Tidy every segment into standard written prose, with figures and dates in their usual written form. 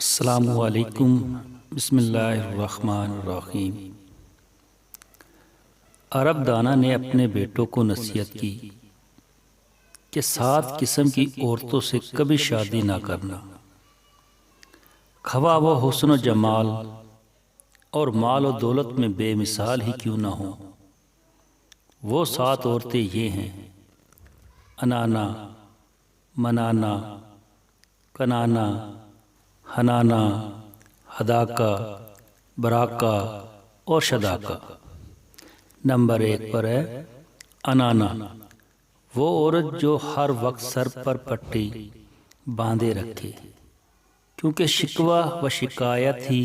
السلام علیکم۔ بسم اللہ الرحمن الرحیم۔ عرب دانا نے اپنے بیٹوں کو نصیحت کی کہ 7 قسم کی عورتوں سے کبھی شادی نہ کرنا، خواہ وہ حسن و جمال اور مال و دولت میں بے مثال ہی کیوں نہ ہوں۔ وہ 7 عورتیں یہ ہیں: انانا، منانا، کنانا، حنانا، ہداکا، براکا اور شداکا۔ نمبر 1 پر ہے انانا، وہ عورت جو ہر وقت سر پر پٹی باندھے رکھے، کیونکہ شکوہ و شکایت ہی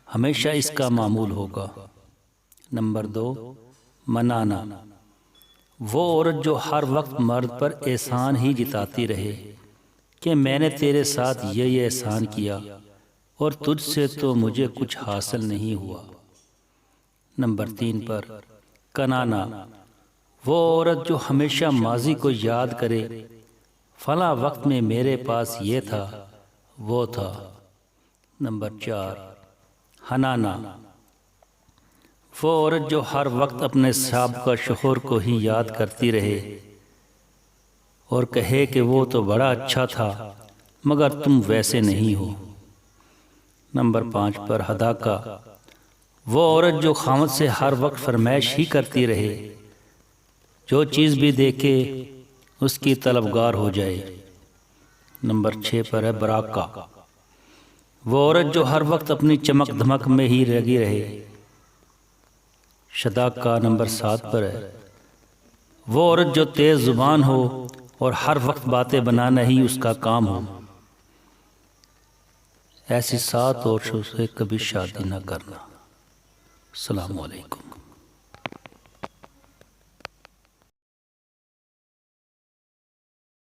ہمیشہ اس کا معمول ہوگا۔ نمبر 2 منانا، وہ عورت جو ہر وقت مرد پر احسان ہی جتاتی رہے کہ میں نے تیرے ساتھ یہ احسان کیا اور تجھ سے تو مجھے کچھ حاصل نہیں ہوا۔ نمبر 3 پر کنانا، وہ عورت جو ہمیشہ ماضی کو یاد کرے، فلاں وقت میں میرے پاس یہ تھا وہ تھا۔ نمبر 4 حنانا، وہ عورت جو ہر وقت اپنے سابقہ شوہر کو ہی یاد کرتی رہے اور کہے کہ وہ تو بڑا اچھا تھا مگر تم ویسے نہیں ہو۔ نمبر 5 پر ہداکا، وہ عورت جو خاوند سے ہر وقت فرمائش ہی کرتی رہے، جو چیز بھی دیکھے اس کی طلبگار ہو جائے۔ نمبر 6 پر ہے براکا، وہ عورت جو ہر وقت اپنی چمک دھمک میں ہی لگی رہے۔ شداکا نمبر 7 پر ہے، وہ عورت جو تیز زبان ہو اور ہر وقت باتیں بنانا ہی اس کا کام ہو۔ ایسی 7 عورتوں سے کبھی شادی نہ کرنا۔ السلام علیکم۔